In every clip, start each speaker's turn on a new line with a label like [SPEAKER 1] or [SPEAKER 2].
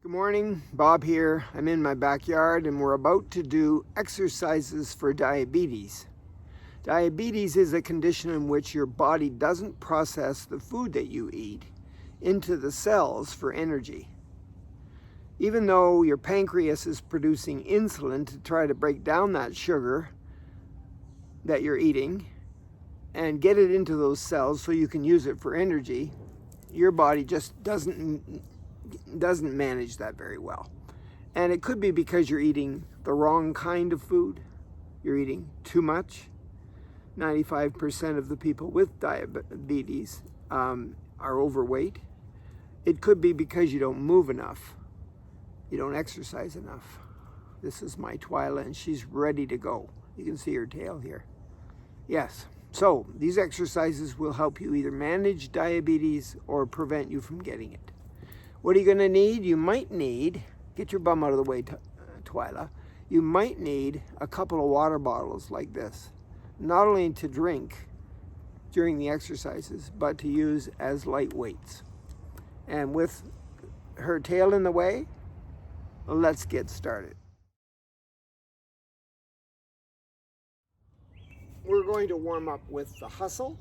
[SPEAKER 1] Good morning, Bob here. I'm in my backyard and we're about to do exercises for diabetes. Diabetes is a condition in which your body doesn't process the food that you eat into the cells for energy. Even though your pancreas is producing insulin to try to break down that sugar that you're eating and get it into those cells so you can use it for energy, your body just doesn't manage that very well. And it could be because you're eating the wrong kind of food. You're eating too much. 95% of the people with diabetes are overweight. It could be because you don't move enough. You don't exercise enough. This is my Twyla and she's ready to go. You can see her tail here. Yes. So these exercises will help you either manage diabetes or prevent you from getting it. What are you going to need? You might need, get your bum out of the way, Twyla. You might need a couple of water bottles like this, not only to drink during the exercises, but to use as light weights. And with her tail in the way, let's get started. We're going to warm up with the hustle,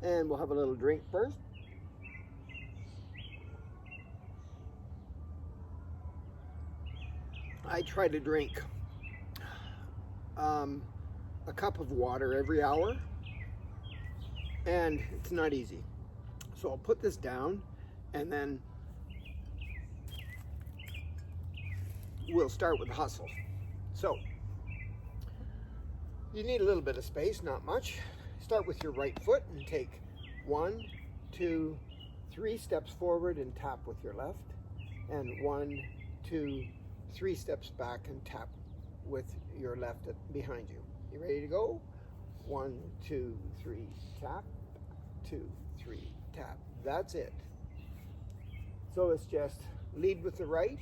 [SPEAKER 1] and we'll have a little drink first. I try to drink a cup of water every hour, and it's not easy. So I'll put this down and then we'll start with hustle. So you need a little bit of space, not much. Start with your right foot and take 1, 2, 3 steps forward and tap with your left, and 1, 2, 3 steps back and tap with your left behind you. You ready to go? 1, 2, 3, tap, 2, 3, tap. That's it. So it's just lead with the right,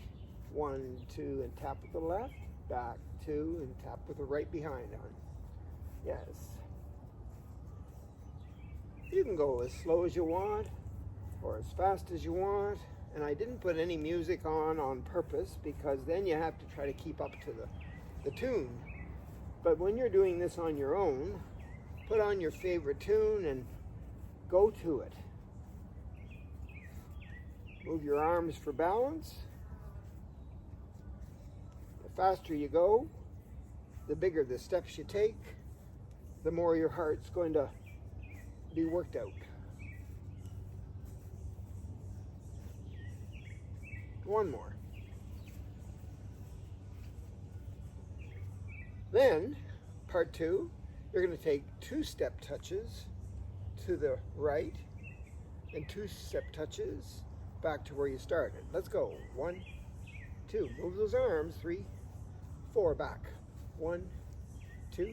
[SPEAKER 1] 1, 2, and tap with the left, back, 2, and tap with the right behind on. Yes. You can go as slow as you want or as fast as you want. And I didn't put any music on purpose because then you have to try to keep up to the tune. But when you're doing this on your own, put on your favorite tune and go to it. Move your arms for balance. The faster you go, the bigger the steps you take, the more your heart's going to be worked out. One more. Then, part 2, you're going to take 2 step touches to the right and 2 step touches back to where you started. Let's go. 1, 2. Move those arms. 3, 4. Back. 1, 2,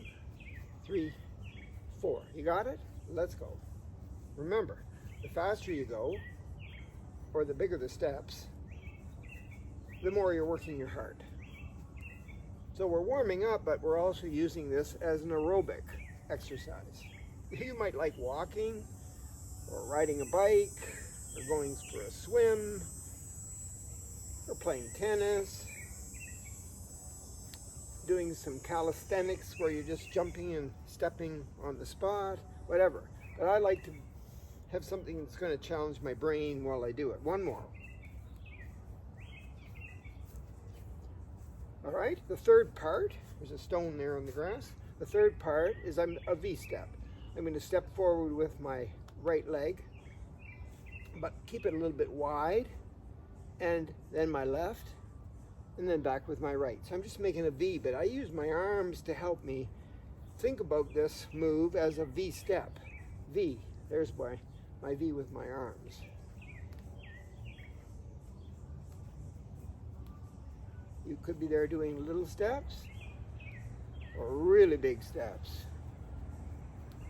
[SPEAKER 1] 3, 4. You got it? Let's go. Remember, the faster you go, or the bigger the steps, the more you're working your heart. So we're warming up, but we're also using this as an aerobic exercise. You might like walking, or riding a bike, or going for a swim, or playing tennis, doing some calisthenics where you're just jumping and stepping on the spot, whatever. But I like to have something that's going to challenge my brain while I do it. One more. All right, the third part, there's a stone there on the grass. The third part is a V-step. I'm going to step forward with my right leg, but keep it a little bit wide, and then my left, and then back with my right. So I'm just making a V, but I use my arms to help me think about this move as a V-step. V, there's my V with my arms. You could be there doing little steps or really big steps.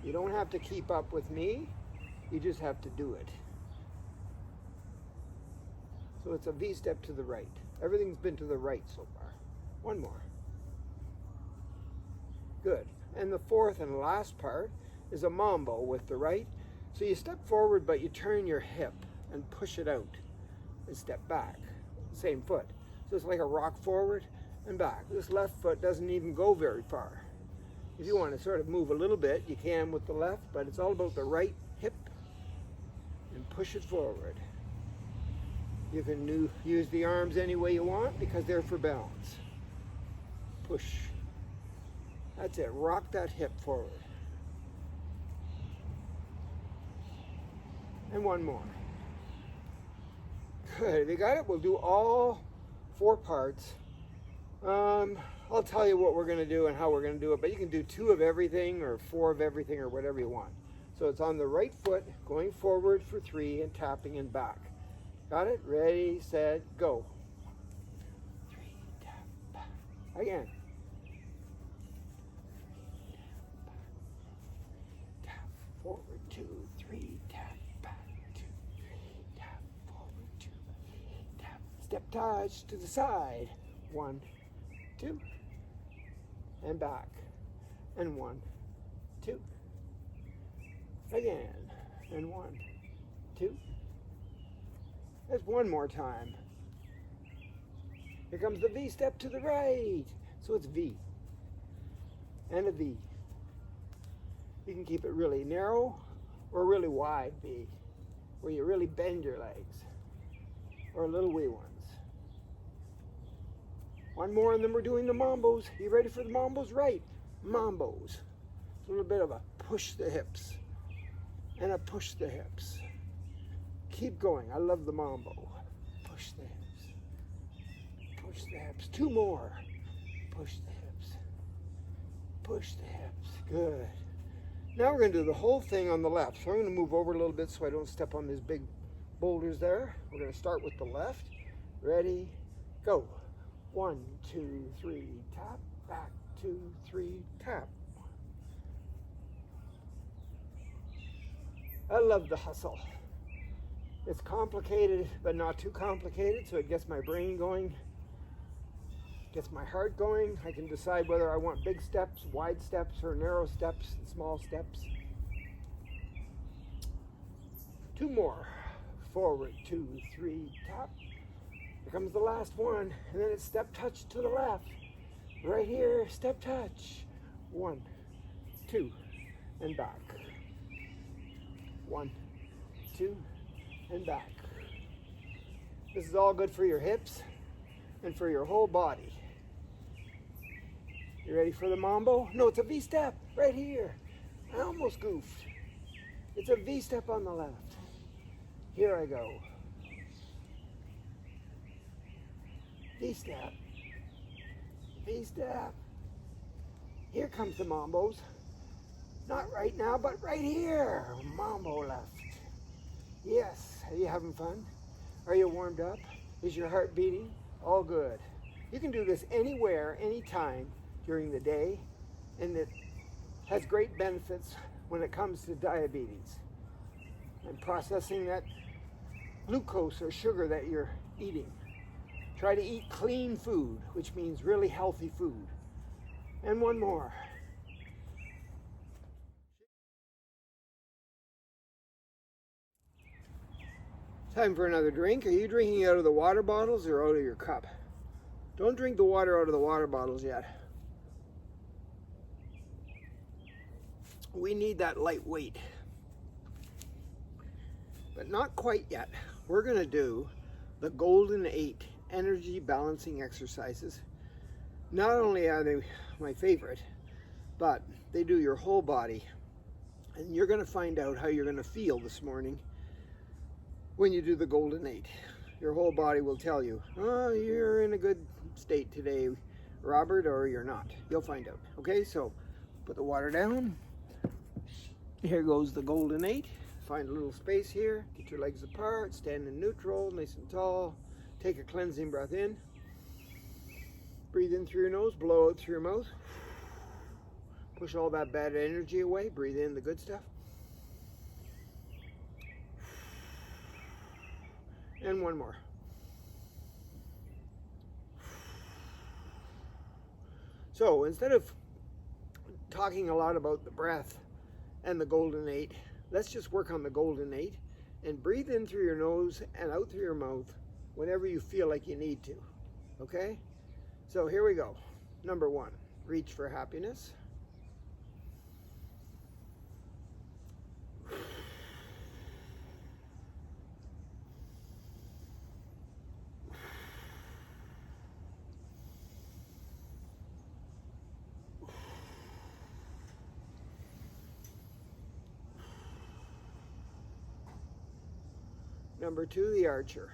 [SPEAKER 1] You don't have to keep up with me. You just have to do it. So it's a V step to the right. Everything's been to the right so far. One more. Good. And the fourth and last part is a Mambo with the right. So you step forward, but you turn your hip and push it out and step back. same foot. So it's like a rock forward and back. This left foot doesn't even go very far. If you want to sort of move a little bit, you can with the left, but it's all about the right hip and push it forward. You can use the arms any way you want because they're for balance. Push. That's it. Rock that hip forward. And one more. Good. If you got it, we'll do all 4 parts. I'll tell you what we're going to do and how we're going to do it, but you can do 2 of everything or 4 of everything or whatever you want. So it's on the right foot, going forward for 3 and tapping and back. Got it? Ready, set, go. 3, tap, back. Again. Tap, forward, 2, 3, tap, back, 2, 3, tap, forward, 2, tap. Step touch to the side. 1, 2, and back. And 1, 2. Again. And 1, 2. That's one more time. Here comes the V step to the right. So it's V. And a V. You can keep it really narrow or really wide V, where you really bend your legs. Or little wee ones. One more and then we're doing the Mambos. You ready for the Mambos? Right. Mambos. A little bit of a push the hips. And a push the hips. Keep going. I love the Mambo. Push the hips. Push the hips. 2 more. Push the hips. Push the hips. Good. Now we're going to do the whole thing on the left. So I'm going to move over a little bit so I don't step on these big boulders there. We're going to start with the left. Ready? Go. 1, 2, 3, tap. Back. 2, 3, tap. I love the hustle. It's complicated, but not too complicated, so it gets my brain going, gets my heart going. I can decide whether I want big steps, wide steps, or narrow steps, and small steps. 2 more. Forward, 2, 3, tap. Here comes the last one, and then it's step touch to the left. Right here, step touch. 1, 2, and back. 1, 2, and back. This is all good for your hips and for your whole body. You ready for the Mambo? No, it's a V-step right here. I almost goofed. It's a V-step on the left. Here I go. V-step. V-step. Here comes the Mambos. Not right now, but right here. Mambo left. Yes. Are you having fun? Are you warmed up? Is your heart beating? All good. You can do this anywhere, anytime during the day, and it has great benefits when it comes to diabetes and processing that glucose or sugar that you're eating. Try to eat clean food, which means really healthy food. And one more. Time for another drink. Are you drinking out of the water bottles or out of your cup? Don't drink the water out of the water bottles yet. We need that light weight. But not quite yet. We're going to do the Golden 8 energy balancing exercises. Not only are they my favorite, but they do your whole body. And you're going to find out how you're going to feel this morning when you do the Golden 8. Your whole body will tell you, oh, you're in a good state today, Robert, or you're not. You'll find out. Okay, so put the water down. Here goes the Golden 8. Find a little space here. Get your legs apart. Stand in neutral, nice and tall. Take a cleansing breath in. Breathe in through your nose, blow out through your mouth. Push all that bad energy away. Breathe in the good stuff. And one more. So instead of talking a lot about the breath and the Golden 8, let's just work on the Golden 8 and breathe in through your nose and out through your mouth whenever you feel like you need to. Okay? So here we go. Number 1, reach for happiness. Number 2, the archer.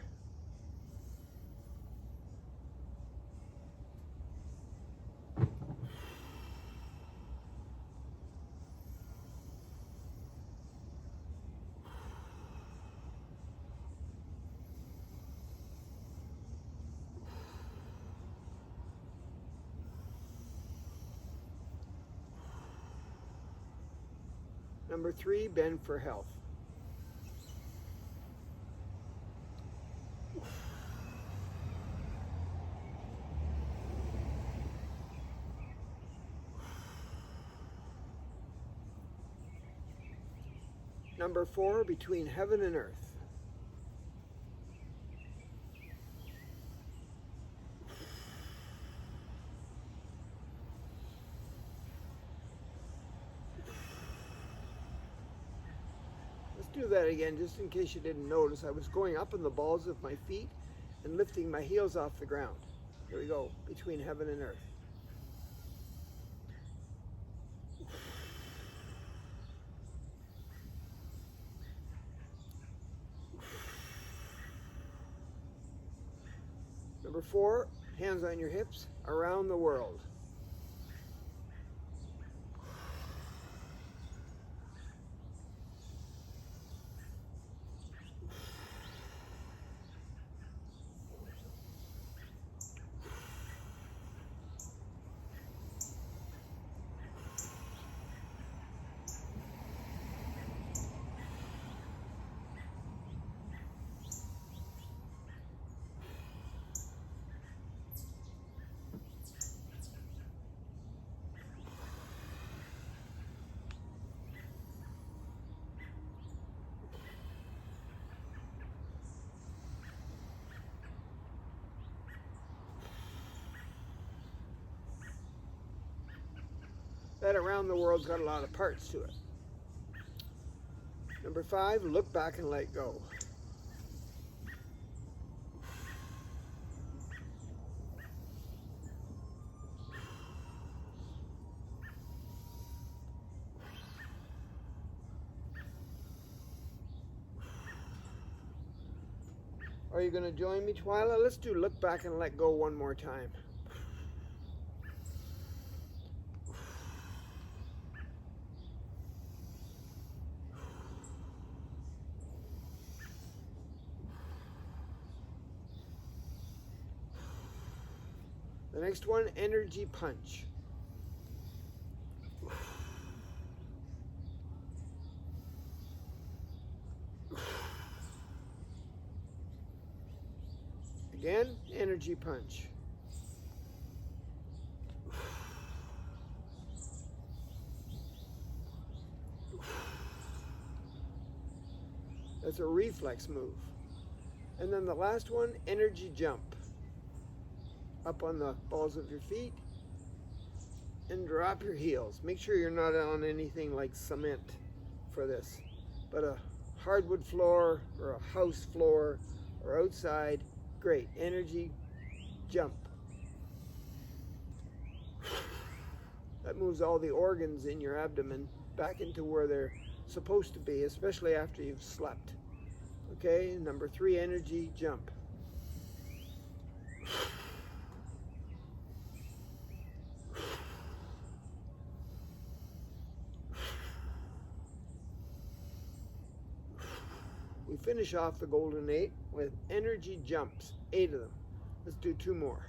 [SPEAKER 1] Number 3, bend for health. Number 4, between heaven and earth. Let's do that again, just in case you didn't notice. I was going up in the balls of my feet and lifting my heels off the ground. Here we go, between heaven and earth. Number 4, hands on your hips, around the world. That around the world's got a lot of parts to it. Number 5, look back and let go. Are you going to join me, Twyla? Let's do look back and let go one more time. The next one, energy punch. Again, energy punch. That's a reflex move. And then the last one, energy jump. Up on the balls of your feet and drop your heels. Make sure you're not on anything like cement for this, but a hardwood floor or a house floor or outside. Great. Energy jump. That moves all the organs in your abdomen back into where they're supposed to be, especially after you've slept. Okay, number 3, energy jump. We finish off the golden 8 with energy jumps, 8 of them. Let's do 2 more.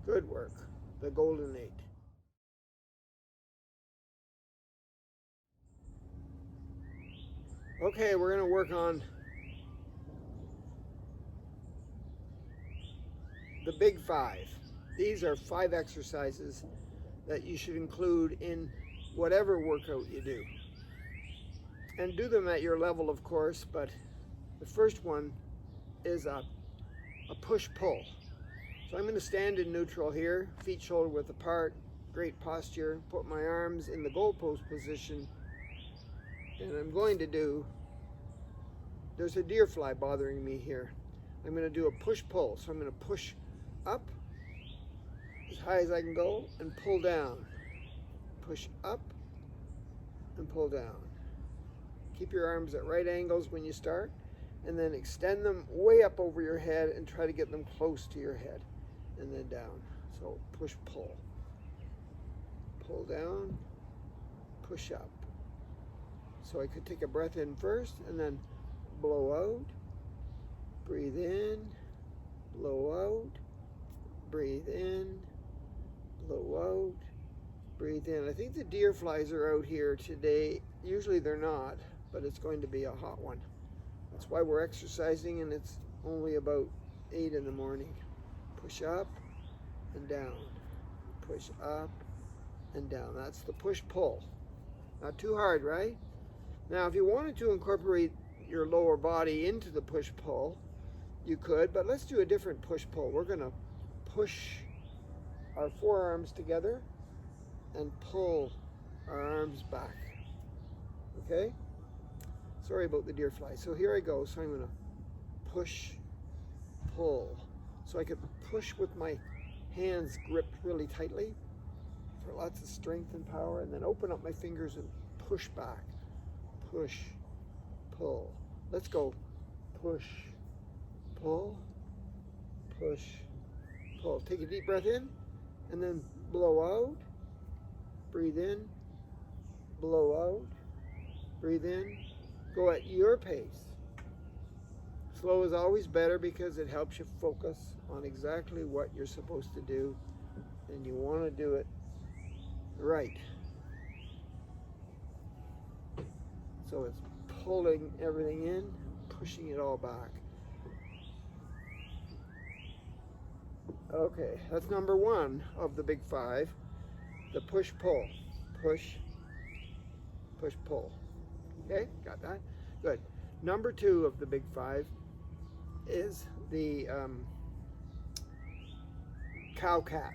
[SPEAKER 1] Good work, the golden 8. Okay, we're going to work on the big 5. These are 5 exercises that you should include in whatever workout you do. And do them at your level, of course, but the first one is a push-pull. So I'm going to stand in neutral here, feet shoulder width apart, great posture, put my arms in the goalpost position, and I'm going to do, there's a deer fly bothering me here. I'm going to do a push-pull. So I'm going to push up as high as I can go and pull down. Push up and pull down. Keep your arms at right angles when you start, and then extend them way up over your head and try to get them close to your head, and then down. So push, pull. Pull down, push up. So I could take a breath in first and then blow out, breathe in, blow out, breathe in, blow out, breathe in. I think the deer flies are out here today. Usually they're not, but it's going to be a hot one. That's why we're exercising, and it's only about 8 in the morning. Push up and down. Push up and down. That's the push-pull. Not too hard, right? Now, if you wanted to incorporate your lower body into the push-pull, you could, but let's do a different push-pull. We're going to push our forearms together and pull our arms back. Okay? Sorry about the deer fly. So here I go. So I'm going to push, pull. So I could push with my hands gripped really tightly for lots of strength and power, and then open up my fingers and push back. Push, pull. Let's go. Push, pull, push, pull. Take a deep breath in, and then blow out. Breathe in, blow out, breathe in. Go at your pace. Slow is always better because it helps you focus on exactly what you're supposed to do, and you want to do it right. So it's pulling everything in, pushing it all back. Okay, that's number 1 of the big 5, the push-pull. Push, push-pull. Okay, got that? Good. Number 2 of the big 5 is the cow-cat.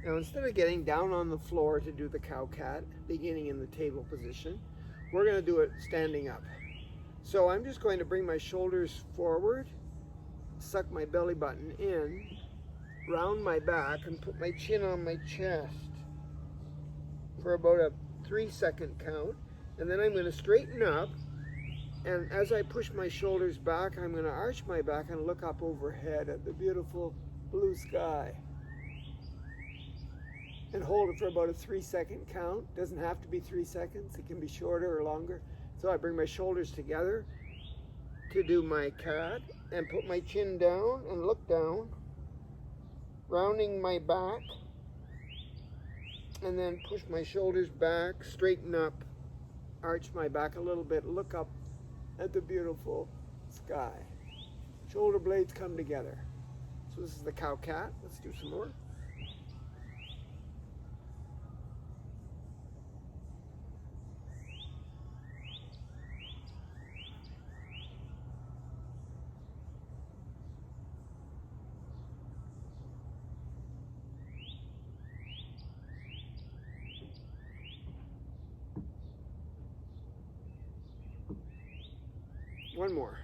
[SPEAKER 1] Now, instead of getting down on the floor to do the cow-cat, beginning in the table position, we're going to do it standing up. So I'm just going to bring my shoulders forward, suck my belly button in, round my back, and put my chin on my chest for about a 3-second count. And then I'm going to straighten up, and as I push my shoulders back, I'm going to arch my back and look up overhead at the beautiful blue sky. And hold it for about a 3-second count. Doesn't have to be 3 seconds. It can be shorter or longer. So I bring my shoulders together to do my cat and put my chin down and look down, rounding my back, and then push my shoulders back, straighten up, arch my back a little bit, look up at the beautiful sky. Shoulder blades come together. So this is the cow-cat. Let's do some more. One more.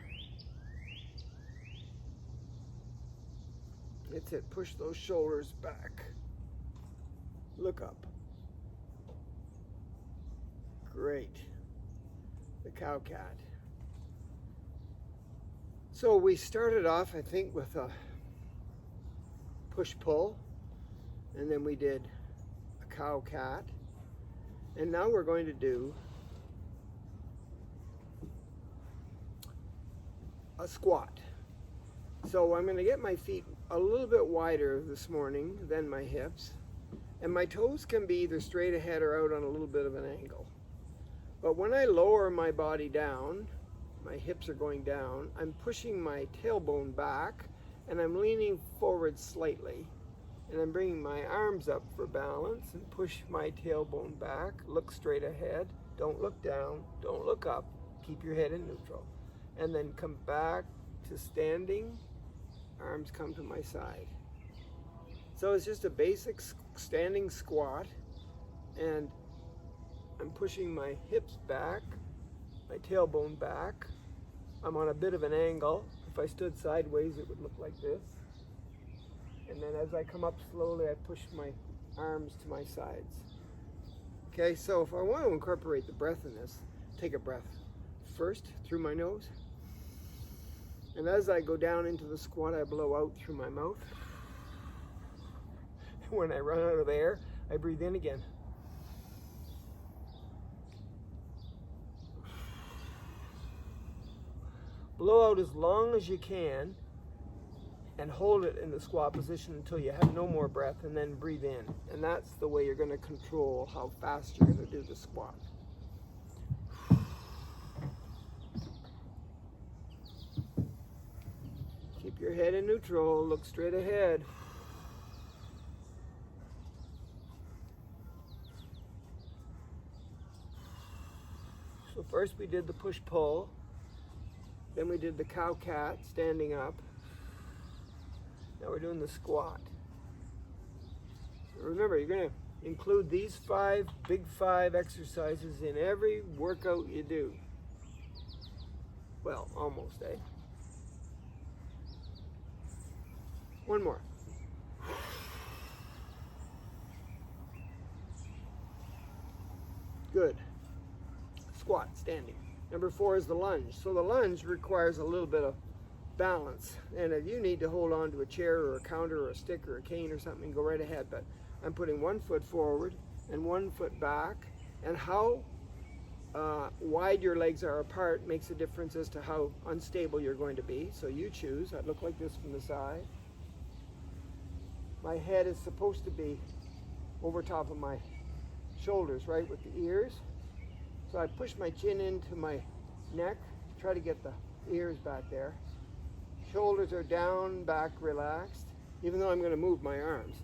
[SPEAKER 1] That's it. Push those shoulders back. Look up. Great. The cow-cat. So we started off, I think, with a push-pull, and then we did a cow-cat, and now we're going to do a squat. So I'm going to get my feet a little bit wider this morning than my hips, and my toes can be either straight ahead or out on a little bit of an angle. But when I lower my body down, my hips are going down, I'm pushing my tailbone back, and I'm leaning forward slightly, and I'm bringing my arms up for balance and push my tailbone back. Look straight ahead, don't look down, don't look up, Keep your head in neutral. And then come back to standing. Arms come to my side. So it's just a basic standing squat. And I'm pushing my hips back, my tailbone back. I'm on a bit of an angle. If I stood sideways, it would look like this. And then as I come up slowly, I push my arms to my sides. Okay, so if I want to incorporate the breath in this, take a breath first through my nose. And as I go down into the squat, I blow out through my mouth. When I run out of air, I breathe in again. Blow out as long as you can and hold it in the squat position until you have no more breath, and then breathe in. And that's the way you're going to control how fast you're going to do the squat. Keep your head in neutral, look straight ahead. So first we did the push-pull, then we did the cow-cat, standing up. Now we're doing the squat. Remember, you're going to include these big five exercises in every workout you do. Well, almost, eh? One more. Good. Squat, standing. Number 4 is the lunge. So the lunge requires a little bit of balance. And if you need to hold on to a chair or a counter or a stick or a cane or something, go right ahead. But I'm putting one foot forward and one foot back. And how wide your legs are apart makes a difference as to how unstable you're going to be. So you choose. I look like this from the side. My head is supposed to be over top of my shoulders, right, with the ears. So I push my chin into my neck, try to get the ears back there. Shoulders are down, back relaxed, even though I'm going to move my arms.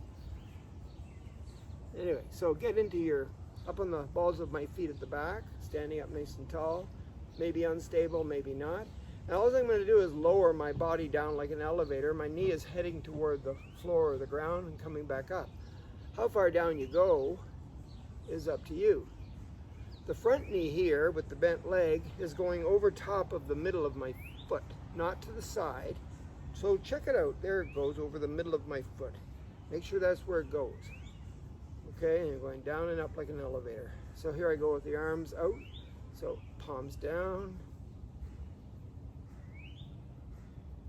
[SPEAKER 1] Anyway, so get into up on the balls of my feet at the back, standing up nice and tall, maybe unstable, maybe not. And all I'm going to do is lower my body down like an elevator. My knee is heading toward the floor or the ground and coming back up. How far down you go is up to you. The front knee here with the bent leg is going over top of the middle of my foot, not to the side. So check it out. There it goes over the middle of my foot. Make sure that's where it goes. Okay, and you're going down and up like an elevator. So here I go with the arms out. So palms down.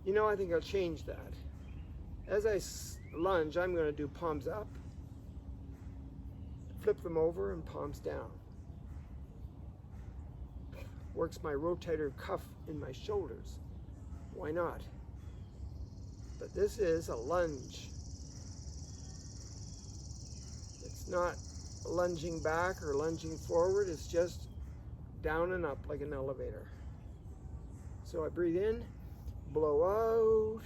[SPEAKER 1] You know, I think I'll change that. As I lunge, I'm going to do palms up, flip them over, and palms down. Works my rotator cuff in my shoulders. Why not? But this is a lunge. It's not lunging back or lunging forward. It's just down and up like an elevator. So I breathe in, blow out,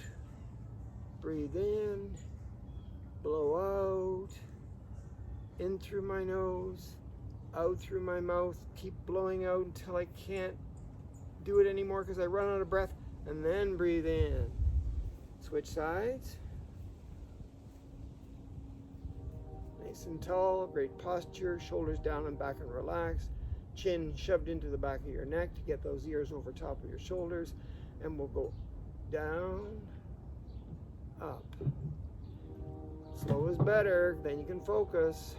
[SPEAKER 1] breathe in, blow out, in through my nose, out through my mouth, keep blowing out until I can't do it anymore because I run out of breath, and then breathe in. Switch sides. Nice and tall, great posture, shoulders down and back and relaxed, chin shoved into the back of your neck to get those ears over top of your shoulders, and we'll go down, up. Slow is better, then you can focus.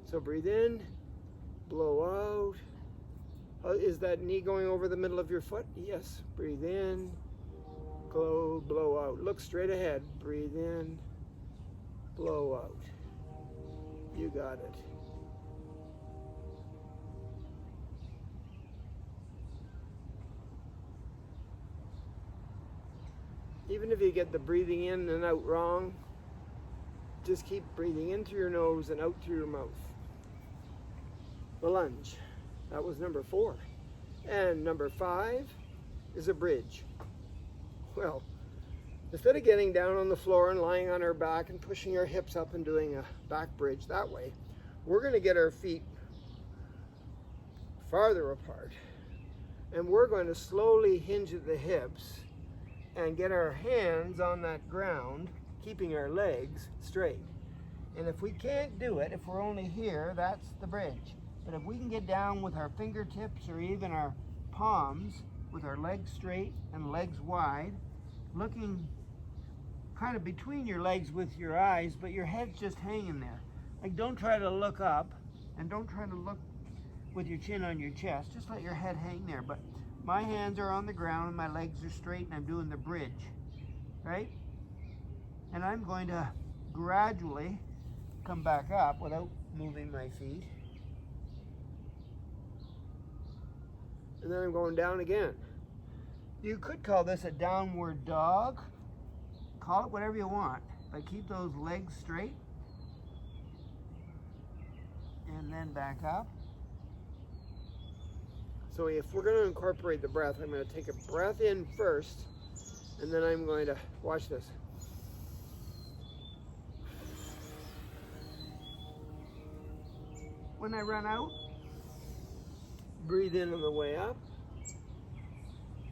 [SPEAKER 1] So breathe in, blow out. Is that knee going over the middle of your foot? Yes. Breathe in, blow out. Look straight ahead. Breathe in, blow out. You got it. Even if you get the breathing in and out wrong, just keep breathing in through your nose and out through your mouth. The lunge. That was number 4. And number 5 is a bridge. Well, instead of getting down on the floor and lying on our back and pushing our hips up and doing a back bridge that way, we're going to get our feet farther apart. And we're going to slowly hinge at the hips and get our hands on that ground, keeping our legs straight. And if we can't do it, if we're only here, that's the bridge. But if we can get down with our fingertips or even our palms, with our legs straight and legs wide, looking kind of between your legs with your eyes, but your head's just hanging there. Like, don't try to look up and don't try to look with your chin on your chest. Just let your head hang there. But my hands are on the ground and my legs are straight and I'm doing the bridge, right? And I'm going to gradually come back up without moving my feet. And then I'm going down again. You could call this a downward dog. Call it whatever you want, but keep those legs straight. And then back up. So if we're going to incorporate the breath, I'm going to take a breath in first, and then I'm going to, watch this. When I run out, breathe in on the way up,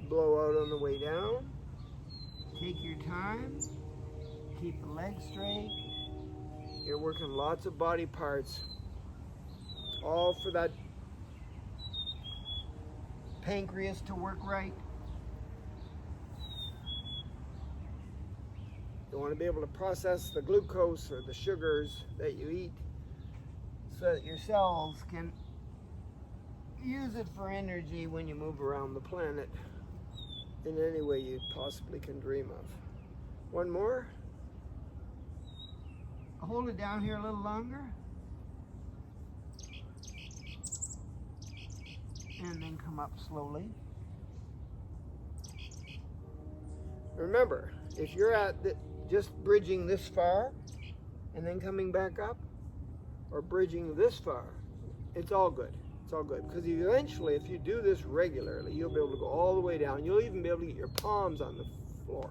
[SPEAKER 1] blow out on the way down. Take your time, keep the legs straight. You're working lots of body parts, all for that pancreas to work right. You want to be able to process the glucose or the sugars that you eat so that your cells can use it for energy when you move around the planet in any way you possibly can dream of. One more. Hold it down here a little longer. And then come up slowly. Remember, if you're at just bridging this far and then coming back up, or bridging this far, it's all good. It's all good, because eventually, if you do this regularly, you'll be able to go all the way down. You'll even be able to get your palms on the floor.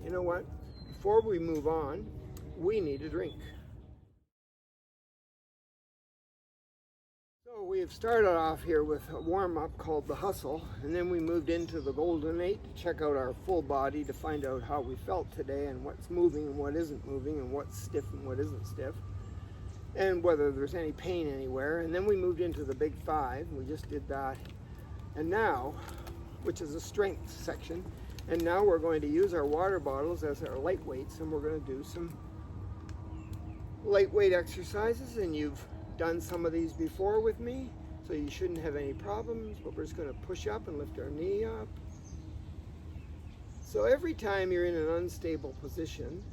[SPEAKER 1] You know what? Before we move on, we need a drink. So we've started off here with a warm-up called the hustle, and then we moved into the golden 8 to check out our full body to find out how we felt today and what's moving and what isn't moving and what's stiff and what isn't stiff, and whether there's any pain anywhere. And then we moved into the big 5. We just did that. And now, which is a strength section, and now we're going to use our water bottles as our lightweights, and we're going to do some lightweight exercises. And you've done some of these before with me, so you shouldn't have any problems. But we're just going to push up and lift our knee up. So every time you're in an unstable position,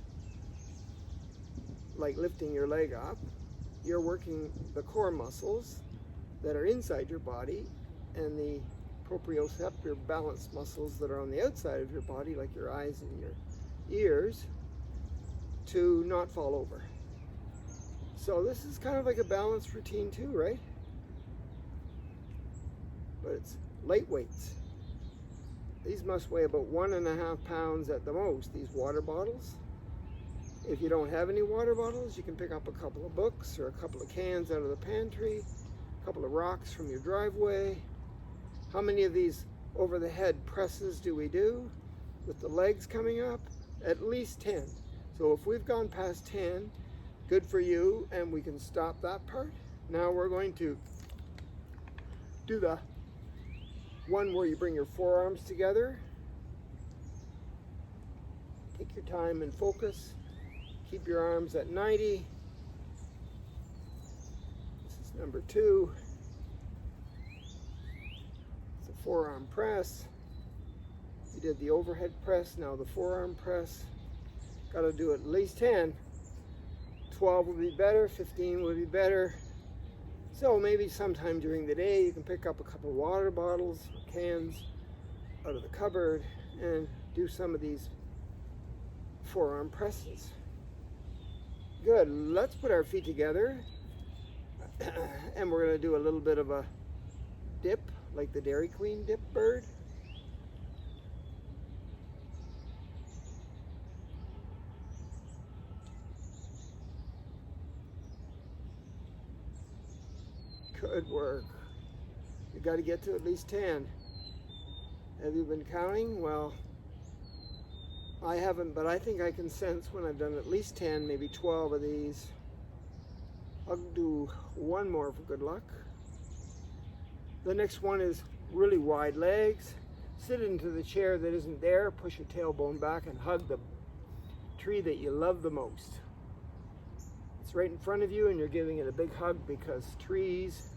[SPEAKER 1] like lifting your leg up, you're working the core muscles that are inside your body and the proprioceptor balance muscles that are on the outside of your body, like your eyes and your ears, to not fall over. So this is kind of like a balanced routine too, right? But it's light weights. These must weigh about 1.5 pounds at the most, these water bottles. If you don't have any water bottles, you can pick up a couple of books or a couple of cans out of the pantry, a couple of rocks from your driveway. How many of these over the head presses do we do with the legs coming up? At least 10. So if we've gone past 10, good for you, and we can stop that part. Now we're going to do the one where you bring your forearms together. Take your time and focus. Keep your arms at 90. This is number 2. It's a forearm press. You did the overhead press, now the forearm press. Got to do at least 10. 12 would be better, 15 would be better. So maybe sometime during the day you can pick up a couple of water bottles or cans out of the cupboard and do some of these forearm presses. Good. Let's put our feet together and we're going to do a little bit of a dip, like the Dairy Queen dip bird. Good work. You got to get to at least 10. Have you been counting? Well, I haven't, but I think I can sense when I've done at least 10, maybe 12 of these. I'll do one more for good luck. The next one is really wide legs. Sit into the chair that isn't there, push your tailbone back and hug the tree that you love the most. It's right in front of you and you're giving it a big hug because trees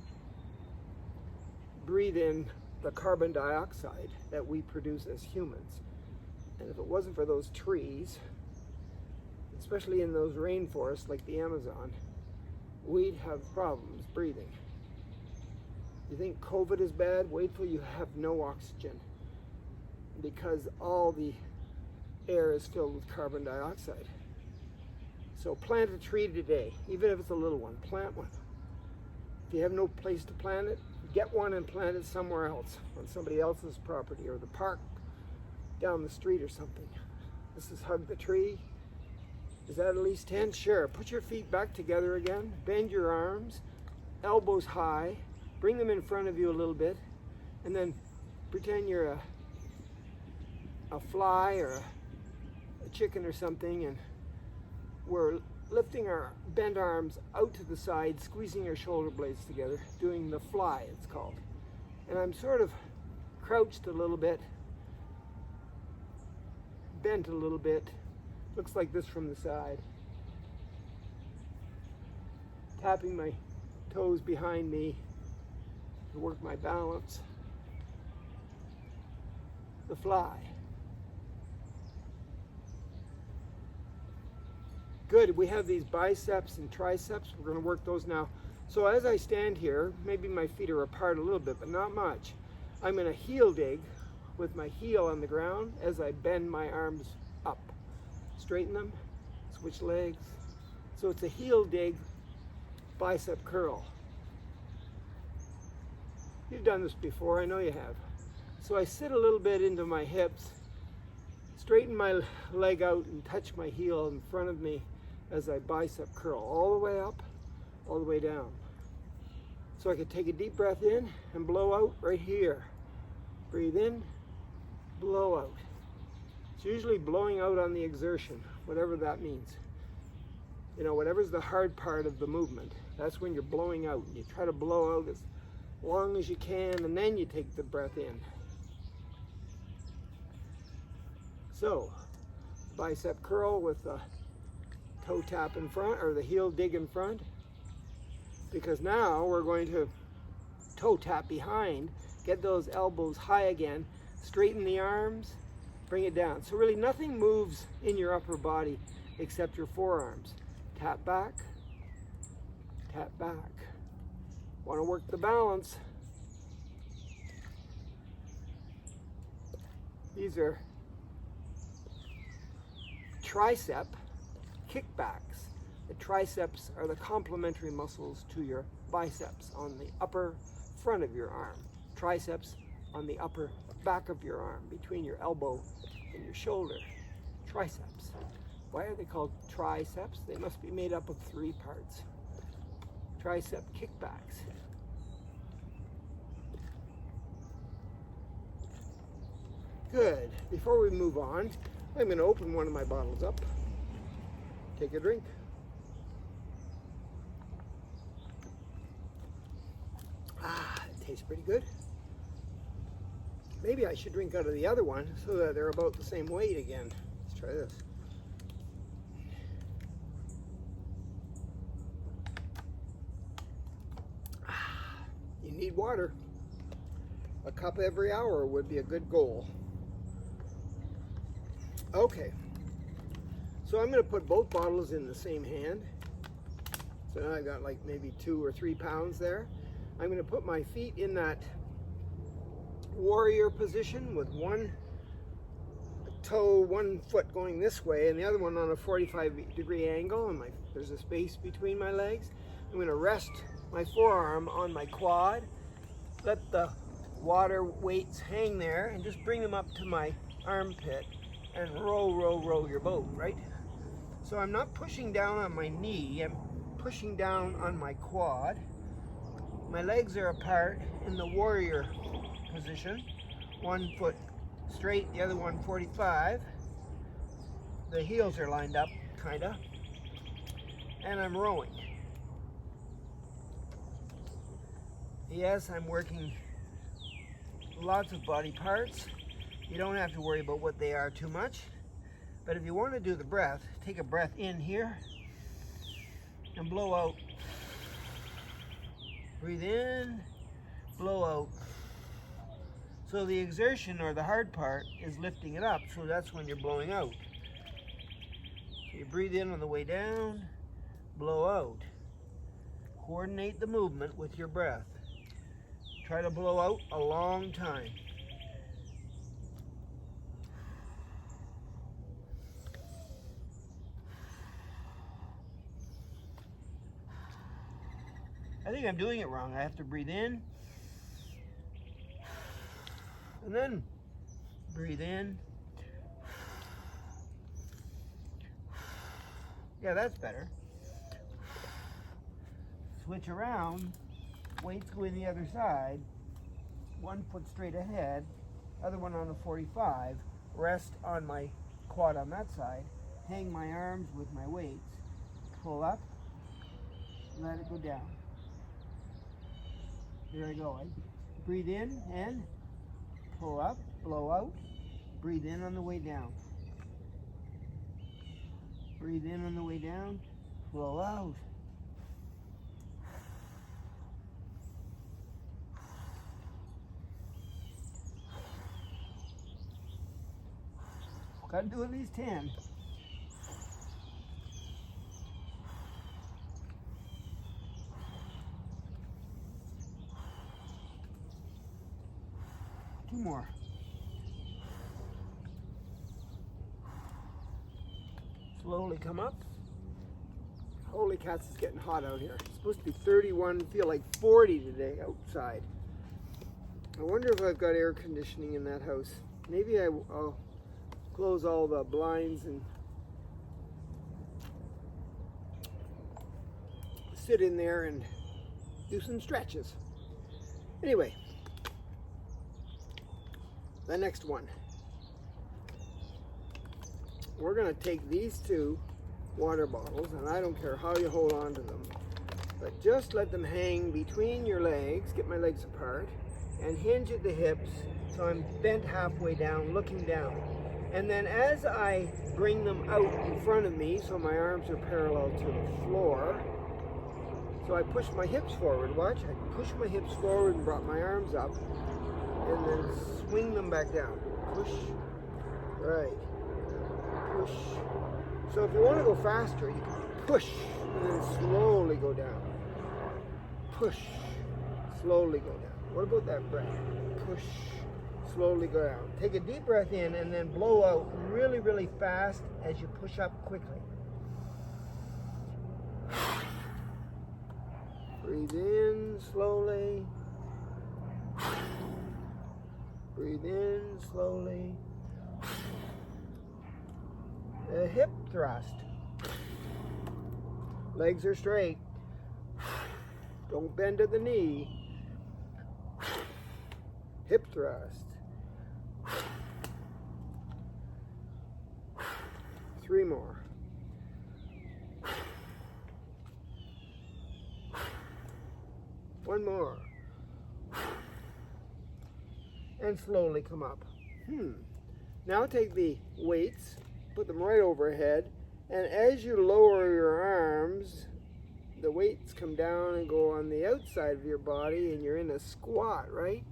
[SPEAKER 1] breathe in the carbon dioxide that we produce as humans. And if it wasn't for those trees, especially in those rainforests like the Amazon, we'd have problems breathing. You think COVID is bad? Wait till you have no oxygen, because all the air is filled with carbon dioxide. So plant a tree today, even if it's a little one, plant one. If you have no place to plant it, get one and plant it somewhere else, on somebody else's property or the park down the street or something. This is hug the tree. Is that at least 10? Sure. Put your feet back together again. Bend your arms, elbows high. Bring them in front of you a little bit. And then pretend you're a fly or a chicken or something. And we're lifting our bent arms out to the side, squeezing our shoulder blades together, doing the fly, it's called. And I'm sort of crouched a little bit, bent a little bit. Looks like this from the side. Tapping my toes behind me to work my balance. The fly. Good, we have these biceps and triceps. We're gonna work those now. So as I stand here, maybe my feet are apart a little bit, but not much. I'm gonna heel dig with my heel on the ground as I bend my arms up. Straighten them, switch legs. So it's a heel dig, bicep curl. You've done this before, I know you have. So I sit a little bit into my hips, straighten my leg out and touch my heel in front of me as I bicep curl all the way up, all the way down. So I could take a deep breath in and blow out right here. Breathe in, blow out. It's usually blowing out on the exertion, whatever that means. You know, whatever's the hard part of the movement, that's when you're blowing out. You try to blow out as long as you can, and then you take the breath in. So, bicep curl with the toe tap in front, or the heel dig in front, because now we're going to toe tap behind, get those elbows high again, straighten the arms, bring it down. So really nothing moves in your upper body except your forearms. Tap back, tap back. Want to work the balance. These are tricep kickbacks. The triceps are the complementary muscles to your biceps on the upper front of your arm. Triceps on the upper back of your arm, between your elbow and your shoulder. Triceps. Why are they called triceps? They must be made up of 3 parts. Tricep kickbacks. Good. Before we move on, I'm going to open one of my bottles up. Take a drink. It tastes pretty good. Maybe I should drink out of the other one so that they're about the same weight again. Let's try this. You need water. A cup every hour would be a good goal. Okay. So I'm going to put both bottles in the same hand. So now I've got like maybe 2 or 3 pounds there. I'm going to put my feet in that warrior position with one toe, one foot going this way and the other one on a 45-degree angle, and there's a space between my legs. I'm going to rest my forearm on my quad, let the water weights hang there, and just bring them up to my armpit and row, row, row your boat, right? So I'm not pushing down on my knee, I'm pushing down on my quad. My legs are apart in the warrior position, one foot straight, the other one 45. The heels are lined up, kinda. And I'm rowing. Yes, I'm working lots of body parts. You don't have to worry about what they are too much. But if you want to do the breath, take a breath in here and blow out. Breathe in, blow out. So the exertion or the hard part is lifting it up, so that's when you're blowing out. So you breathe in on the way down, blow out. Coordinate the movement with your breath. Try to blow out a long time. I think I'm doing it wrong. I have to breathe in and then breathe in. Yeah, that's better. Switch around, weights go in the other side, 1 foot straight ahead, other one on the 45, rest on my quad on that side, hang my arms with my weights, pull up, let it go down. Here I go. I breathe in and pull up, blow out, breathe in on the way down. Breathe in on the way down, blow out. Got to do at least 10. Two more. Slowly come up. Holy cats, it's getting hot out here. It's supposed to be 31, feel like 40 today outside. I wonder if I've got air conditioning in that house. Maybe I'll close all the blinds and sit in there and do some stretches. Anyway, the next one. We're going to take these two water bottles, and I don't care how you hold on to them, but just let them hang between your legs, get my legs apart, and hinge at the hips so I'm bent halfway down, looking down. And then as I bring them out in front of me, so my arms are parallel to the floor, so I push my hips forward. Watch, I push my hips forward and brought my arms up, and then swing them back down. Push, right, push. So if you want to go faster, you can push and then slowly go down. Push, slowly go down. What about that breath? Push, slowly go down. Take a deep breath in and then blow out really, really fast as you push up quickly. Breathe in slowly. Breathe in slowly. A hip thrust. Legs are straight. Don't bend at the knee. Hip thrust. 3 more. One more. And slowly come up. Now take the weights, put them right overhead, and as you lower your arms, the weights come down and go on the outside of your body, and you're in a squat, right?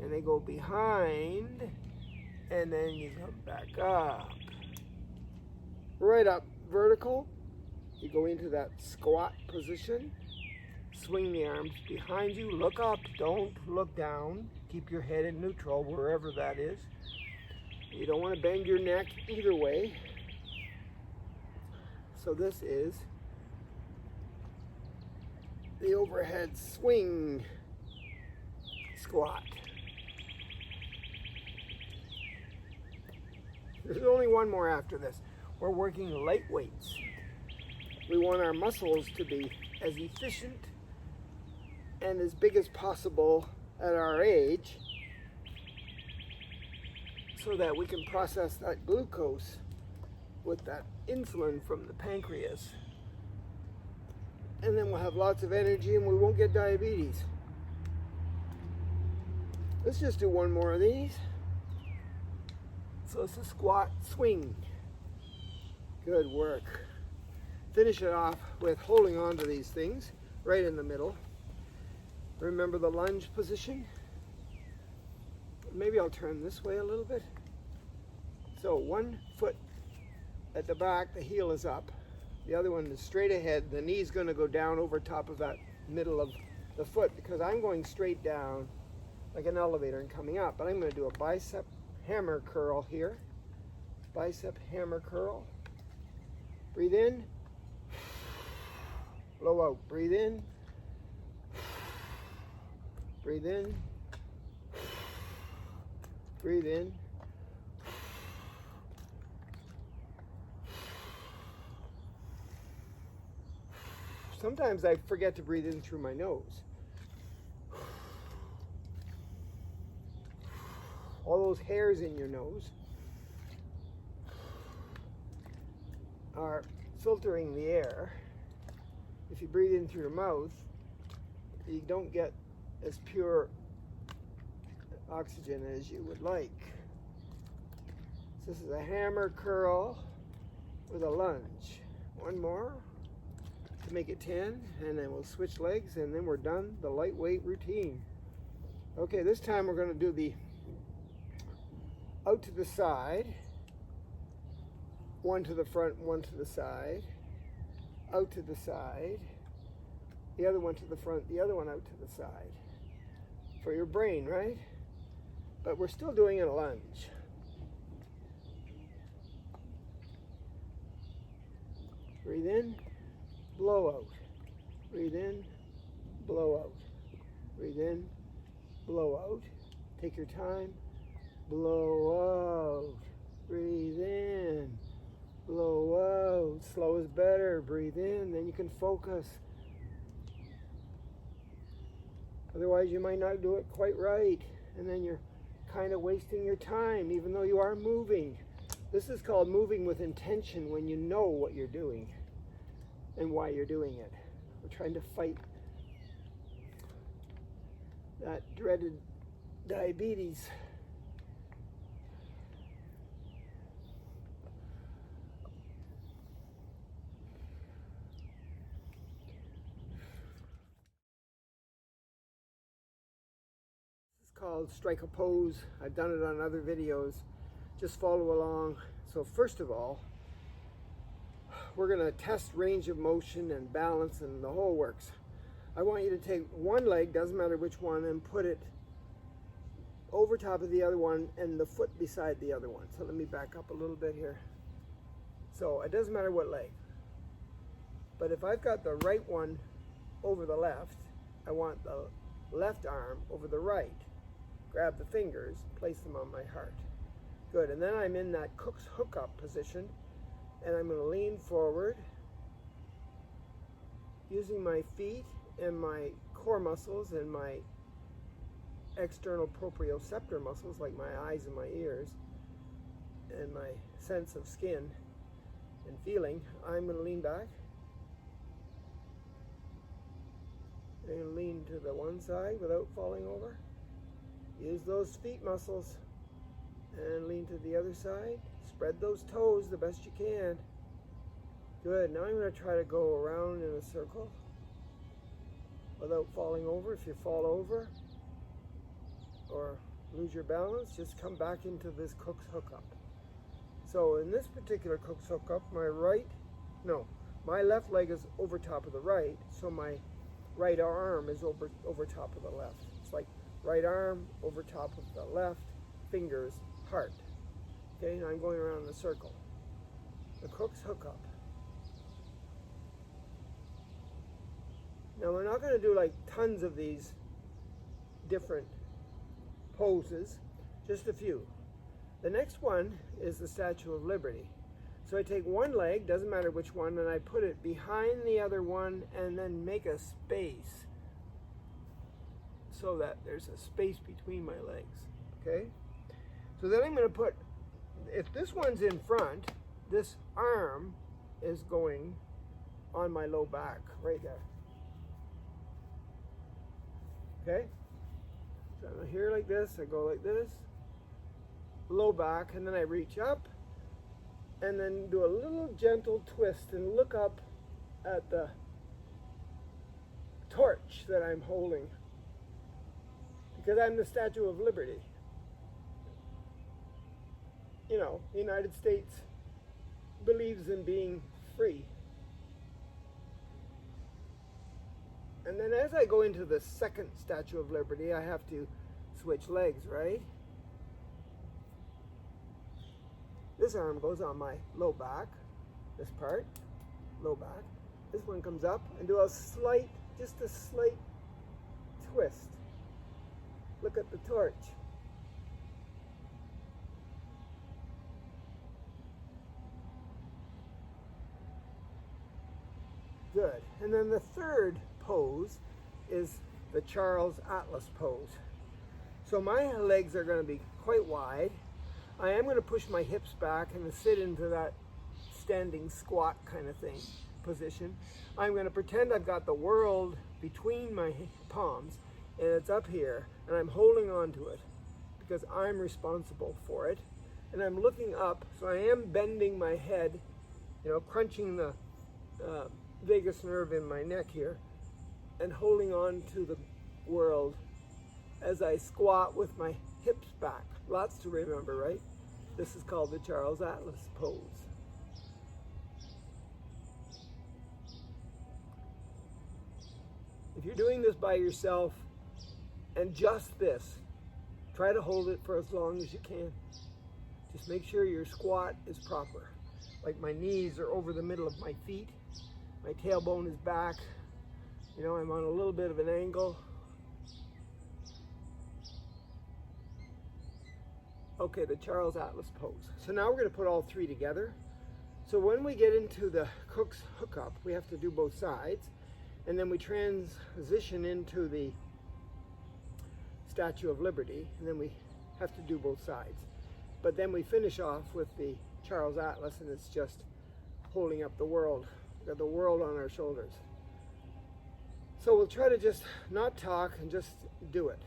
[SPEAKER 1] And they go behind, and then you come back up. Right up, vertical. You go into that squat position. Swing the arms behind you. Look up, don't look down. Keep your head in neutral, wherever that is. You don't want to bend your neck either way. So this is the overhead swing squat. There's only one more after this. We're working light weights. We want our muscles to be as efficient and as big as possible at our age. so that we can process that glucose with that insulin from the pancreas. And then we'll have lots of energy and we won't get diabetes. Let's just do one more of these. So it's a squat swing. Good work. Finish it off with holding on to these things right in the middle. Remember the lunge position? Maybe I'll turn this way a little bit. So one foot at the back, the heel is up. The other one is straight ahead. The knee's going to go down over top of that middle of the foot because I'm going straight down like an elevator and coming up. But I'm going to do a bicep hammer curl here. Bicep hammer curl. Breathe in. Blow out. Breathe in. Breathe in. Breathe in. Sometimes I forget to breathe in through my nose. All those hairs in your nose are filtering the air. If you breathe in through your mouth, you don't get as pure oxygen as you would like. So this is a hammer curl with a lunge. One more to make it 10, and then we'll switch legs, and then we're done the lightweight routine. Okay, this time we're going to do the out to the side, one to the front, one to the side, out to the side, the other one to the front, the other one out to the side. For your brain, right? But we're still doing a lunge. Breathe in, blow out. Breathe in, blow out. Breathe in, blow out. Take your time. Blow out. Breathe in, blow out. Slow is better. Breathe in, then you can focus. Otherwise, you might not do it quite right, and then you're kind of wasting your time, even though you are moving. This is called moving with intention, when you know what you're doing and why you're doing it. We're trying to fight that dreaded diabetes. Called strike a pose. I've done it on other videos. Just follow along. So first of all, we're going to test range of motion and balance and the whole works. I want you to take one leg, doesn't matter which one, and put it over top of the other one and the foot beside the other one. So let me back up a little bit here. So it doesn't matter what leg. But if I've got the right one over the left, I want the left arm over the right. Grab the fingers, place them on my heart. Good, and then I'm in that Cook's hookup position, and I'm going to lean forward using my feet and my core muscles and my external proprioceptor muscles like my eyes and my ears and my sense of skin and feeling. I'm going to lean back and lean to the one side without falling over. Use those feet muscles and lean to the other side. Spread those toes the best you can. Good. Now I'm going to try to go around in a circle without falling over. If you fall over or lose your balance, just come back into this Cook's hookup. So in this particular Cook's hookup, my left leg is over top of the right, so my right arm is over top of the left. It's like right arm over top of the left, fingers, heart. Okay, now I'm going around in a circle. The Cook's hookup. Now we're not going to do like tons of these different poses, just a few. The next one is the Statue of Liberty. So I take one leg, doesn't matter which one, and I put it behind the other one and then make a space so that there's a space between my legs, okay? So then I'm going to put, if this one's in front, this arm is going on my low back, right there. Okay? So I'm here like this, I go like this, low back, and then I reach up, and then do a little gentle twist and look up at the torch that I'm holding, because I'm the Statue of Liberty. You know, the United States believes in being free. And then as I go into the second Statue of Liberty, I have to switch legs, right? This arm goes on my low back, this part, low back. This one comes up and do a slight, just a slight twist. Look at the torch. Good. And then the third pose is the Charles Atlas pose. So my legs are going to be quite wide. I am going to push my hips back and sit into that standing squat kind of thing position. I'm going to pretend I've got the world between my palms and it's up here, and I'm holding on to it because I'm responsible for it. And I'm looking up, so I am bending my head, you know, crunching the vagus nerve in my neck here and holding on to the world as I squat with my hips back. Lots to remember, right? This is called the Charles Atlas pose. If you're doing this by yourself and just this, try to hold it for as long as you can. Just make sure your squat is proper. Like my knees are over the middle of my feet. My tailbone is back. You know, I'm on a little bit of an angle. Okay, the Charles Atlas pose. So now we're going to put all three together. So when we get into the Cook's hookup, we have to do both sides. And then we transition into the Statue of Liberty. And then we have to do both sides. But then we finish off with the Charles Atlas, and it's just holding up the world. We've got the world on our shoulders. So we'll try to just not talk and just do it.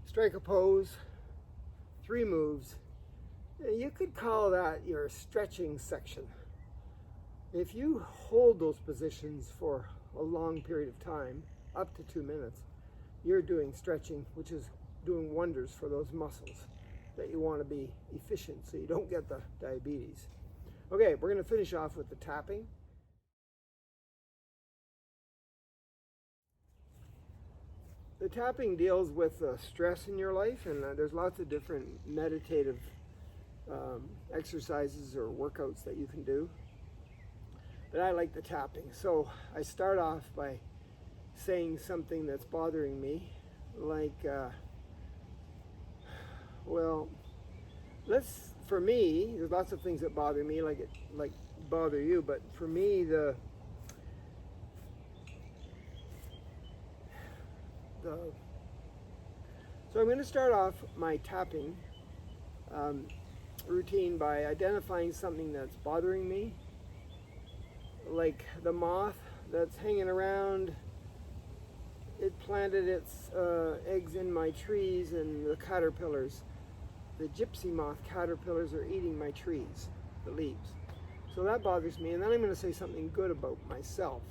[SPEAKER 1] Strike a pose, 3 moves. You could call that your stretching section. If you hold those positions for a long period of time, up to 2 minutes, you're doing stretching, which is doing wonders for those muscles that you want to be efficient so you don't get the diabetes. Okay, we're going to finish off with the tapping. The tapping deals with stress in your life, and there's lots of different meditative exercises or workouts that you can do. But I like the tapping. So I start off by saying something that's bothering me, like Well, for me, there's lots of things that bother me, like bother you, but for me, so I'm going to start off my tapping routine by identifying something that's bothering me, like the moth that's hanging around. It planted its eggs in my trees, and the caterpillars, the gypsy moth caterpillars, are eating my trees, the leaves. So that bothers me. And then I'm going to say something good about myself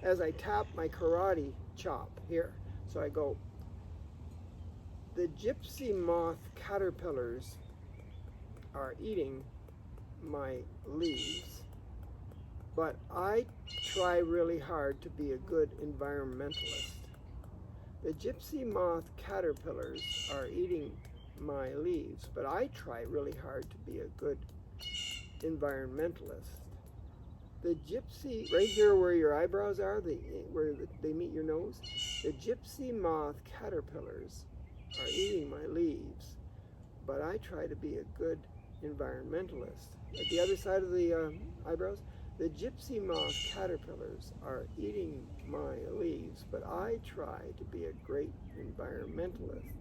[SPEAKER 1] as I tap my karate chop here. So I go, the gypsy moth caterpillars are eating my leaves, but I try really hard to be a good environmentalist. The gypsy moth caterpillars are eating my leaves, but I try really hard to be a good environmentalist. The gypsy, right here where your eyebrows are, where they meet your nose, the gypsy moth caterpillars are eating my leaves, but I try to be a good environmentalist. At the other side of the eyebrows, the gypsy moth caterpillars are eating my leaves, but I try to be a great environmentalist.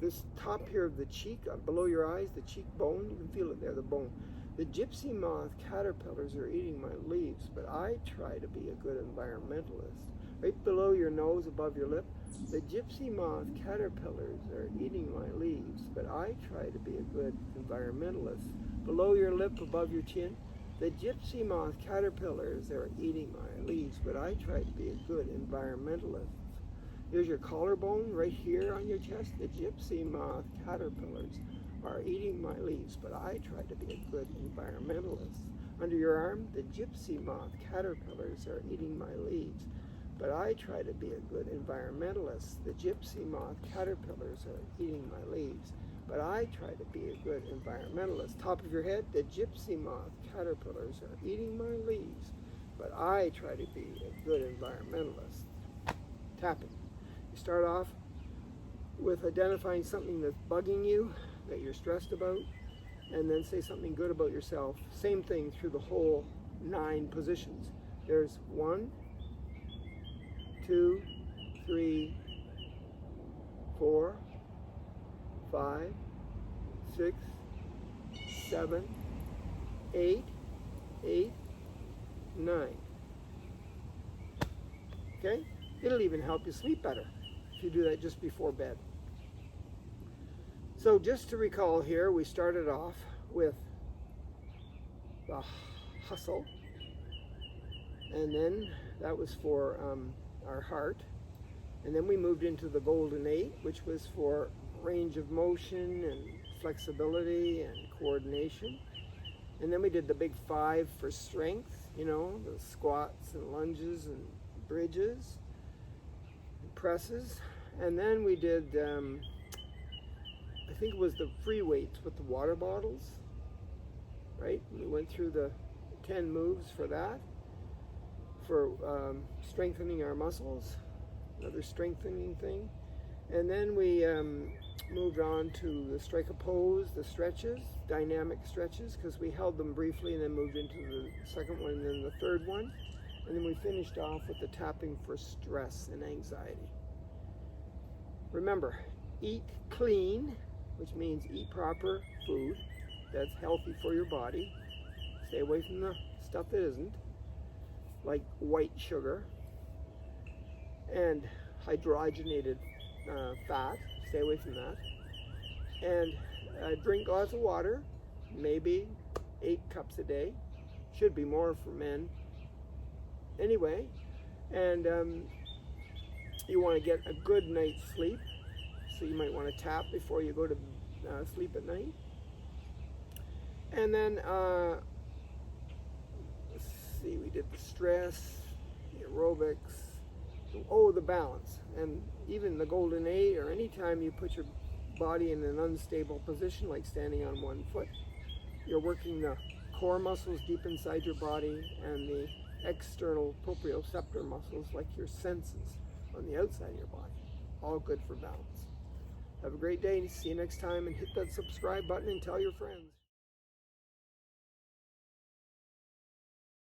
[SPEAKER 1] This top here of the cheek, below your eyes, the cheekbone, you can feel it there, the bone. The gypsy moth caterpillars are eating my leaves, but I try to be a good environmentalist. Right below your nose, above your lip, the gypsy moth caterpillars are eating my leaves, but I try to be a good environmentalist. Below your lip, above your chin, the gypsy moth caterpillars are eating my leaves, but I try to be a good environmentalist. Here's your collarbone right here on your chest. The gypsy moth caterpillars are eating my leaves, but I try to be a good environmentalist. Under your arm, the gypsy moth caterpillars are eating my leaves, but I try to be a good environmentalist. The gypsy moth caterpillars are eating my leaves, but I try to be a good environmentalist. Top of your head, the gypsy moth caterpillars are eating my leaves, but I try to be a good environmentalist. Tapping. You start off with identifying something that's bugging you, that you're stressed about, and then say something good about yourself. Same thing through the whole 9 positions. There's 1, 2, 3, 4, 5, 6, 7, 8, 9. Okay? It'll even help you sleep better if you do that just before bed. So just to recall here, we started off with the hustle, and then that was for our heart, and then we moved into the golden 8, which was for range of motion and flexibility and coordination, and then we did the big 5 for strength, you know, the squats and lunges and bridges and presses, and then we did I think it was the free weights with the water bottles, right? We went through the 10 moves for that, for strengthening our muscles, another strengthening thing. And then we moved on to the strike a pose, the stretches, dynamic stretches, because we held them briefly and then moved into the second one and then the third one. And then we finished off with the tapping for stress and anxiety. Remember, eat clean, which means eat proper food that's healthy for your body. Stay away from the stuff that isn't, like white sugar and hydrogenated fat. Stay away from that. And drink lots of water, maybe 8 cups a day. Should be more for men anyway. And you want to get a good night's sleep. So you might want to tap before you go to sleep at night. And then, let's see, we did the stress, the aerobics, the balance. And even the golden 8, or anytime you put your body in an unstable position, like standing on one foot, you're working the core muscles deep inside your body and the external proprioceptor muscles, like your senses on the outside of your body. All good for balance. Have a great day. See you next time, and hit that subscribe button and tell your friends.